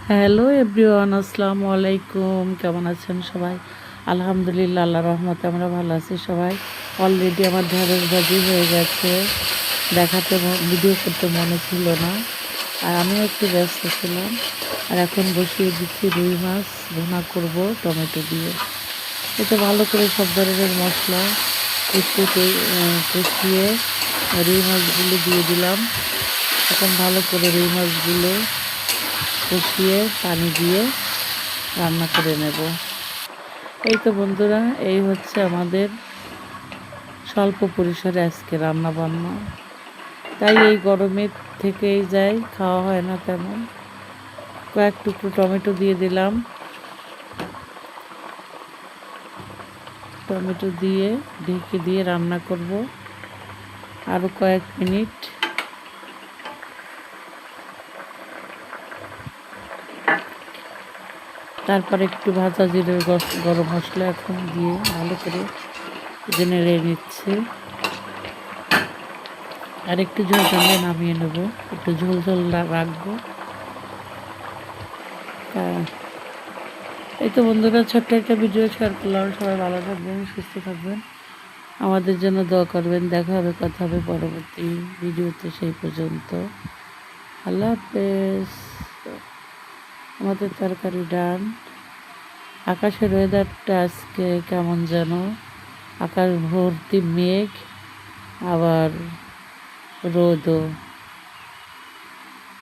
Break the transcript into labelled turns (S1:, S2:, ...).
S1: Hello everyone, আসসালামু আলাইকুম। কেমন আছেন সবাই? আলহামদুলিল্লাহ, আল্লাহর রহমতে আমরা ভালো আছি সবাই। অলরেডি আমার ঢেঁড়স ভাজি হয়ে গেছে। ভিডিও করতে মনে ছিল না, আর আমিও একটু ব্যস্ত ছিলাম। আর এখন বসিয়ে দিচ্ছি রুই মাছ ভুনা করব টমেটো দিয়ে। এটা ভালো করে সব ধরনের মশলা একটু কষিয়ে রুই মাছগুলো দিয়ে দিলাম। এখন ভালো করে রুই মাছগুলো কষিয়ে পানি দিয়ে রান্না করে নেব। এই তো বন্ধুরা, এই হচ্ছে আমাদের স্বল্প পরিসরে আজকে রান্না বান্না। তাই এই গরমের থেকেই যাই, খাওয়া হয় না তেমন। কয়েক টুকরো টমেটো দিয়ে দিলাম। টমেটো দিয়ে ঢেকে দিয়ে রান্না করব আরও কয়েক মিনিট। তারপর একটু ভাজা জিরে গরম মশলা এখন দিয়ে ভালো করে নেড়ে নিচ্ছি। আর একটু ঝোল টানলে নামিয়ে নেব, একটু ঝোল ঝোল রাখবো। এই তো বন্ধুরা, ছোট্ট একটা ভিডিও শেয়ার করলাম। সবাই ভালো থাকবেন, সুস্থ থাকবেন, আমাদের জন্য দোয়া করবেন। দেখা হবে, কথা হবে পরবর্তী ভিডিওতে। সেই পর্যন্ত আল্লাহ হাফেজ। আমাদের তরকারি ডান। আকাশের ওয়েদারটা আজকে কেমন যেন, আকাশ ভর্তি মেঘ, আবার রোদও।